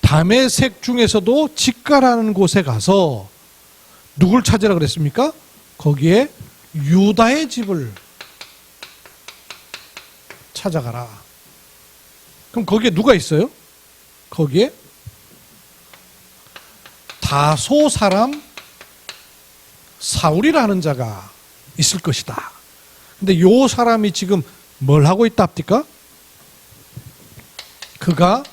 다메섹 중에서도 직가라는 곳에 가서 누굴 찾으라 그랬습니까? 거기에 유다의 집을 찾아가라. 그럼 거기에 누가 있어요? 거기에 다소 사람 사울이라는 자가 있을 것이다. 근데 요 사람이 지금 뭘 하고 있다 합니까? 그가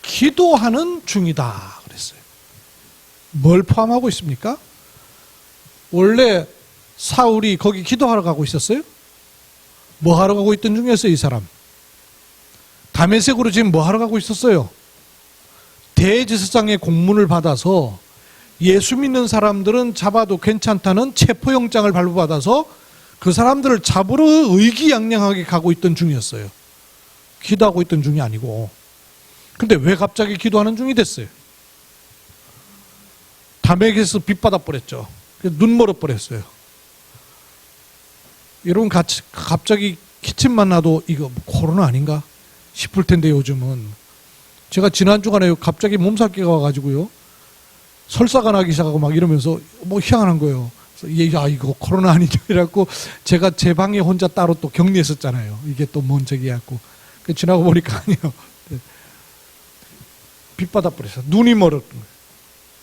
기도하는 중이다 그랬어요. 뭘 포함하고 있습니까? 원래 사울이 거기 기도하러 가고 있었어요? 뭐 하러 가고 있던 중이었어요, 이 사람? 다메섹으로 지금 뭐 하러 가고 있었어요? 대제사장의 공문을 받아서 예수 믿는 사람들은 잡아도 괜찮다는 체포영장을 발부받아서 그 사람들을 잡으러 의기양양하게 가고 있던 중이었어요. 기도하고 있던 중이 아니고. 근데 왜 갑자기 기도하는 중이 됐어요? 다메섹에서 빚받아 버렸죠. 눈 멀어 버렸어요. 여러분 갑자기 기침만 나도 이거 코로나 아닌가 싶을 텐데 요즘은 제가 지난 주간에 갑자기 몸살기가 와가지고요 설사가 나기 시작하고 막 이러면서 뭐 희한한 거예요. 그래서 야 이거 코로나 아니냐 이래갖고 제가 제 방에 혼자 따로 또 격리했었잖아요. 이게 또 뭔 적이었고 지나고 보니까 아니에요. 빚받아 버렸어요. 눈이 멀었던 거예요.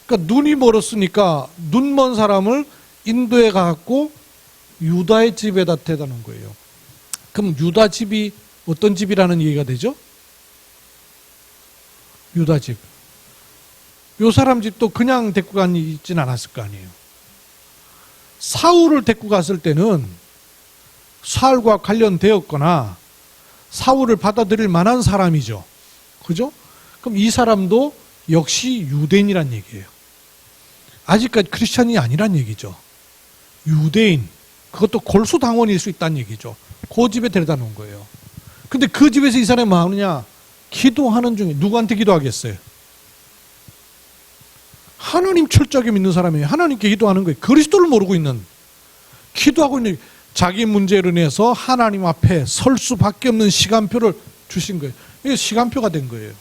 그러니까 눈이 멀었으니까 눈 먼 사람을 인도에 가갖고 유다의 집에다 대다 놓은 거예요. 그럼 유다 집이 어떤 집이라는 얘기가 되죠? 유다 집. 요 사람 집도 그냥 데리고 가진 않았을 거 아니에요. 사울을 데리고 갔을 때는 사울과 관련되었거나 사울을 받아들일 만한 사람이죠. 그죠? 그럼 이 사람도 역시 유대인이란 얘기예요. 아직까지 크리스찬이 아니란 얘기죠. 유대인, 그것도 골수당원일 수 있다는 얘기죠. 그 집에 데려다 놓은 거예요. 근데 그 집에서 이 사람이 뭐 하느냐? 기도하는 중에 누구한테 기도하겠어요? 하나님 철저하게 믿는 사람이에요. 하나님께 기도하는 거예요. 그리스도를 모르고 있는, 기도하고 있는, 자기 문제로 인해서 하나님 앞에 설 수밖에 없는 시간표를 주신 거예요. 이게 시간표가 된 거예요.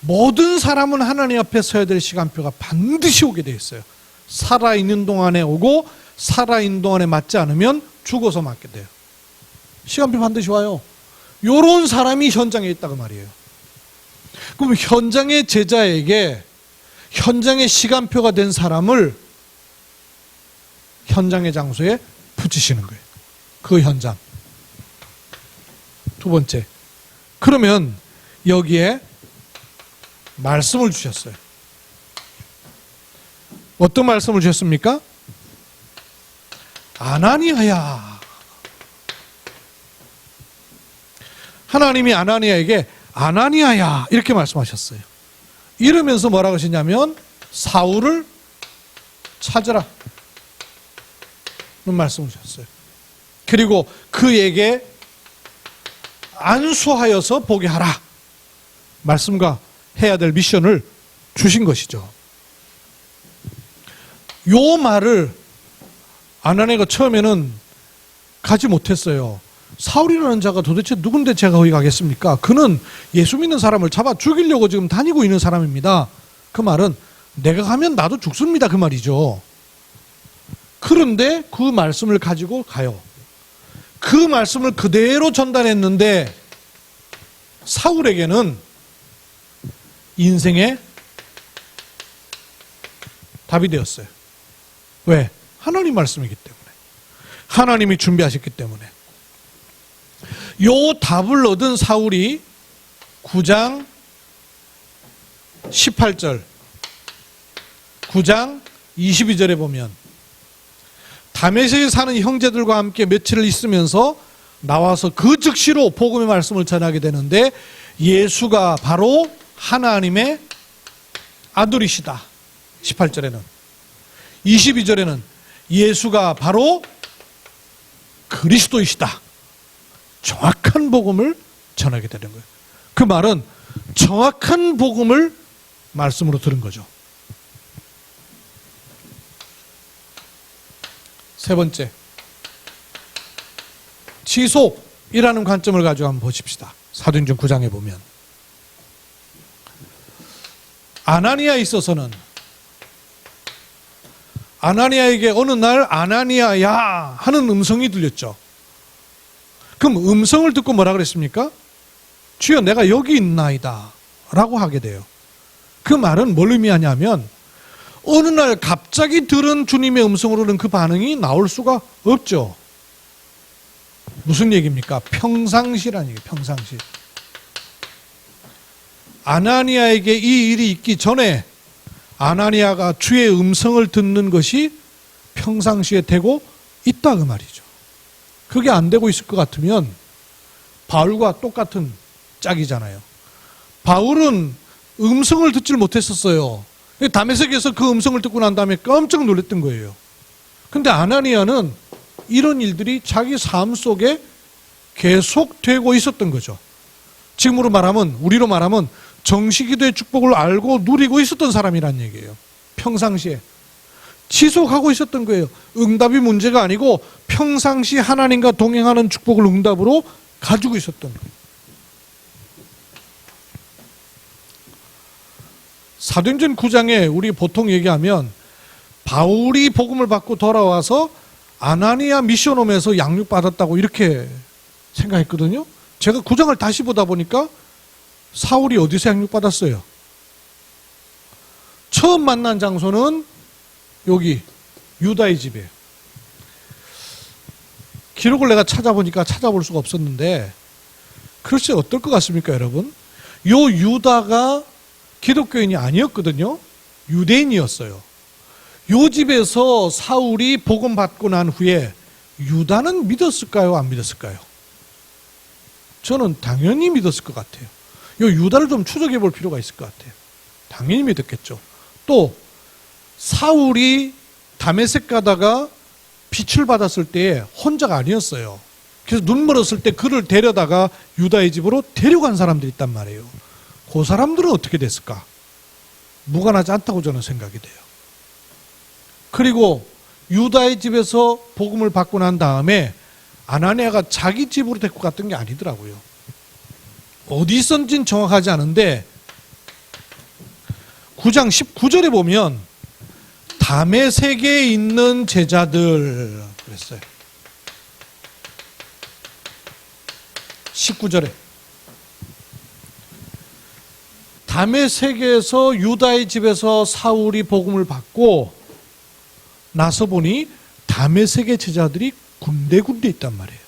모든 사람은 하나님 앞에 서야 될 시간표가 반드시 오게 돼 있어요. 살아있는 동안에 오고 살아있는 동안에 맞지 않으면 죽어서 맞게 돼요. 시간표 반드시 와요. 요런 사람이 현장에 있다고 말이에요. 그럼 현장의 제자에게 현장의 시간표가 된 사람을 현장의 장소에 붙이시는 거예요. 그 현장. 두 번째, 그러면 여기에 말씀을 주셨어요. 어떤 말씀을 주셨습니까? 아나니아야. 하나님이 아나니아에게 아나니아야 이렇게 말씀하셨어요. 이러면서 뭐라고 하시냐면 사울을 찾으라 는 말씀을 주셨어요. 그리고 그에게 안수하여서 보게 하라 말씀과 해야 될 미션을 주신 것이죠. 요 말을 아나니아가 처음에는 가지 못했어요. 사울이라는 자가 도대체 누군데 제가 거기 가겠습니까? 그는 예수 믿는 사람을 잡아 죽이려고 지금 다니고 있는 사람입니다. 그 말은 내가 가면 나도 죽습니다 그 말이죠. 그런데 그 말씀을 가지고 가요. 그 말씀을 그대로 전달했는데 사울에게는 인생의 답이 되었어요. 왜? 하나님 말씀이기 때문에. 하나님이 준비하셨기 때문에. 요 답을 얻은 사울이 9장 18절 9장 22절에 보면 다메섹에 사는 형제들과 함께 며칠을 있으면서 나와서 그 즉시로 복음의 말씀을 전하게 되는데 예수가 바로 하나님의 아들이시다. 18절에는 22절에는 예수가 바로 그리스도이시다. 정확한 복음을 전하게 되는 거예요. 그 말은 정확한 복음을 말씀으로 들은 거죠. 세 번째, 지속이라는 관점을 가지고 한번 보십시다. 사도행전 9장에 보면 아나니아에 있어서는 아나니아에게 어느 날 아나니아야 하는 음성이 들렸죠. 그럼 음성을 듣고 뭐라 그랬습니까? 주여 내가 여기 있나이다 라고 하게 돼요. 그 말은 뭘 의미하냐면 어느 날 갑자기 들은 주님의 음성으로는 그 반응이 나올 수가 없죠. 무슨 얘기입니까? 평상시라는 얘기예요. 평상시. 아나니아에게 이 일이 있기 전에 아나니아가 주의 음성을 듣는 것이 평상시에 되고 있다 그 말이죠. 그게 안 되고 있을 것 같으면 바울과 똑같은 짝이잖아요. 바울은 음성을 듣질 못했었어요. 다메섹에서 그 음성을 듣고 난 다음에 깜짝 놀랐던 거예요. 근데 아나니아는 이런 일들이 자기 삶 속에 계속되고 있었던 거죠. 지금으로 말하면, 우리로 말하면 정시기도의 축복을 알고 누리고 있었던 사람이란 얘기예요. 평상시에 지속하고 있었던 거예요. 응답이 문제가 아니고 평상시 하나님과 동행하는 축복을 응답으로 가지고 있었던 거예요. 사도행전 9장에 우리 보통 얘기하면 바울이 복음을 받고 돌아와서 아나니아 미션홈에서 양육받았다고 이렇게 생각했거든요. 제가 9장을 다시 보다 보니까 사울이 어디서 양육받았어요? 처음 만난 장소는 여기 유다의 집이에요. 기록을 내가 찾아보니까 찾아볼 수가 없었는데 글쎄 어떨 것 같습니까 여러분? 요 유다가 기독교인이 아니었거든요. 유대인이었어요. 요 집에서 사울이 복음 받고 난 후에 유다는 믿었을까요? 안 믿었을까요? 저는 당연히 믿었을 것 같아요. 요 유다를 좀 추적해 볼 필요가 있을 것 같아요. 당연히 믿었겠죠. 또 사울이 다메섹 가다가 빛을 받았을 때 혼자가 아니었어요. 그래서 눈 멀었을 때 그를 데려다가 유다의 집으로 데려간 사람들이 있단 말이에요. 그 사람들은 어떻게 됐을까? 무관하지 않다고 저는 생각이 돼요. 그리고 유다의 집에서 복음을 받고 난 다음에 아나니아가 자기 집으로 데리고 갔던 게 아니더라고요. 어디 있었는지는 정확하지 않은데 9장 19절에 보면 다메섹에 있는 제자들 그랬어요. 19절에 다메섹에서 유다의 집에서 사울이 복음을 받고 나서 보니 다메섹의 제자들이 군데군데 있단 말이에요.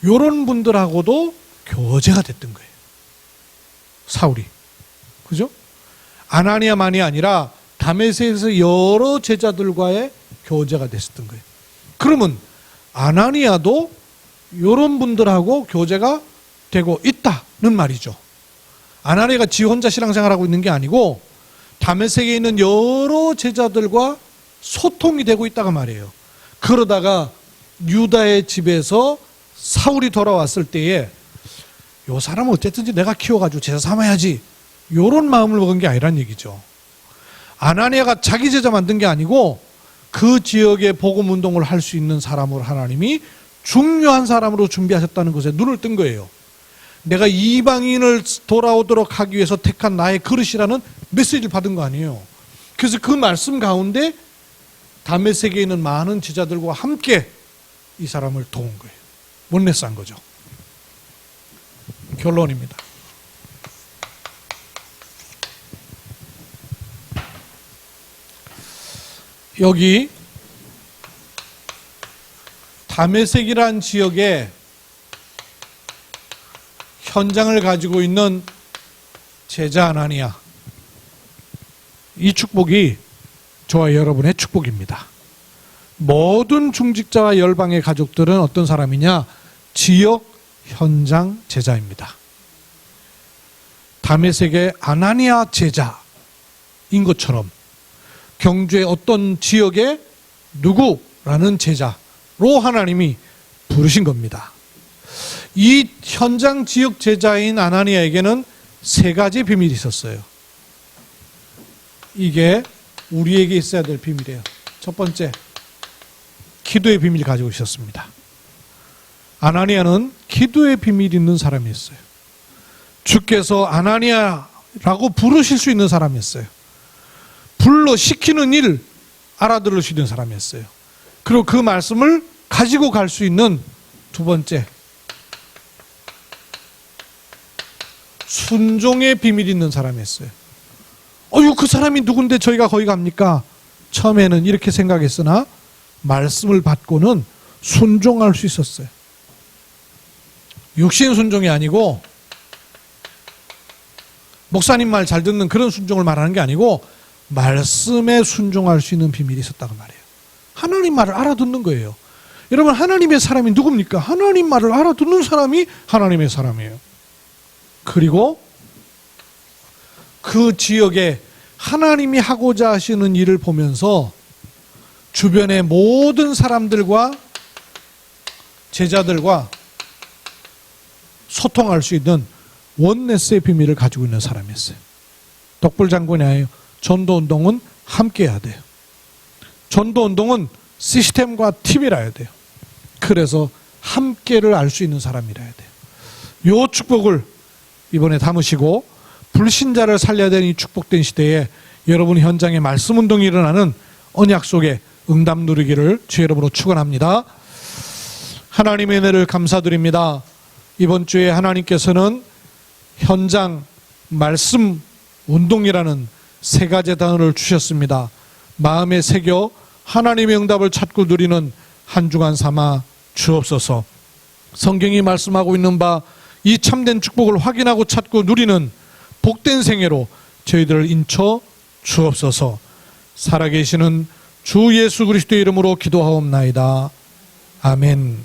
이런 분들하고도 교제가 됐던 거예요. 사울이. 그죠? 아나니아만이 아니라 다메섹에서 여러 제자들과의 교제가 됐었던 거예요. 그러면 아나니아도 이런 분들하고 교제가 되고 있다는 말이죠. 아나니아가 지 혼자 신앙생활하고 있는 게 아니고 다메섹에 있는 여러 제자들과 소통이 되고 있다가 말이에요. 그러다가 유다의 집에서 사울이 돌아왔을 때에 요 사람은 어쨌든지 내가 키워가지고 제자 삼아야지 요런 마음을 먹은 게 아니란 얘기죠. 아나니아가 자기 제자 만든 게 아니고 그 지역에 복음 운동을 할 수 있는 사람으로 하나님이 중요한 사람으로 준비하셨다는 것에 눈을 뜬 거예요. 내가 이방인을 돌아오도록 하기 위해서 택한 나의 그릇이라는 메시지를 받은 거 아니에요. 그래서 그 말씀 가운데 다메섹에 있는 많은 제자들과 함께 이 사람을 도운 거예요. 못내 싼 거죠. 결론입니다. 여기 다메섹이란 지역에 현장을 가지고 있는 제자 아나니아, 이 축복이 저와 여러분의 축복입니다. 모든 중직자와 열방의 가족들은 어떤 사람이냐? 지역 현장 제자입니다. 다메섹의 아나니아 제자인 것처럼 경주의 어떤 지역의 누구라는 제자로 하나님이 부르신 겁니다. 이 현장 지역 제자인 아나니아에게는 세 가지 비밀이 있었어요. 이게 우리에게 있어야 될 비밀이에요. 첫 번째, 기도의 비밀을 가지고 있었습니다. 아나니아는 기도의 비밀이 있는 사람이었어요. 주께서 아나니아라고 부르실 수 있는 사람이었어요. 불러 시키는 일 알아들을 수 있는 사람이었어요. 그리고 그 말씀을 가지고 갈 수 있는 두 번째, 순종의 비밀이 있는 사람이었어요. 그 사람이 누군데 저희가 거기 갑니까? 처음에는 이렇게 생각했으나 말씀을 받고는 순종할 수 있었어요. 육신 순종이 아니고 목사님 말 잘 듣는 그런 순종을 말하는 게 아니고 말씀에 순종할 수 있는 비밀이 있었다고 말해요. 하나님 말을 알아듣는 거예요. 여러분, 하나님의 사람이 누굽니까? 하나님 말을 알아듣는 사람이 하나님의 사람이에요. 그리고 그 지역에 하나님이 하고자 하시는 일을 보면서 주변의 모든 사람들과 제자들과 소통할 수 있는 원네스의 비밀을 가지고 있는 사람이었어요. 독불장군이 아니에요. 전도운동은 함께 해야 돼요. 전도운동은 시스템과 팀이라 해야 돼요. 그래서 함께를 알 수 있는 사람이라 해야 돼요. 이 축복을 이번에 담으시고 불신자를 살려야 되는 이 축복된 시대에 여러분 현장에 말씀 운동이 일어나는 언약 속에 응답 누리기를 주의 이름으로 축원합니다. 하나님의 은혜를 감사드립니다. 이번 주에 하나님께서는 현장 말씀 운동이라는 세 가지 단어를 주셨습니다. 마음에 새겨 하나님의 응답을 찾고 누리는 한 주간 삼아 주옵소서. 성경이 말씀하고 있는 바 이 참된 축복을 확인하고 찾고 누리는 복된 생애로 저희들을 인쳐 주옵소서. 살아계시는 주 예수 그리스도의 이름으로 기도하옵나이다. 아멘.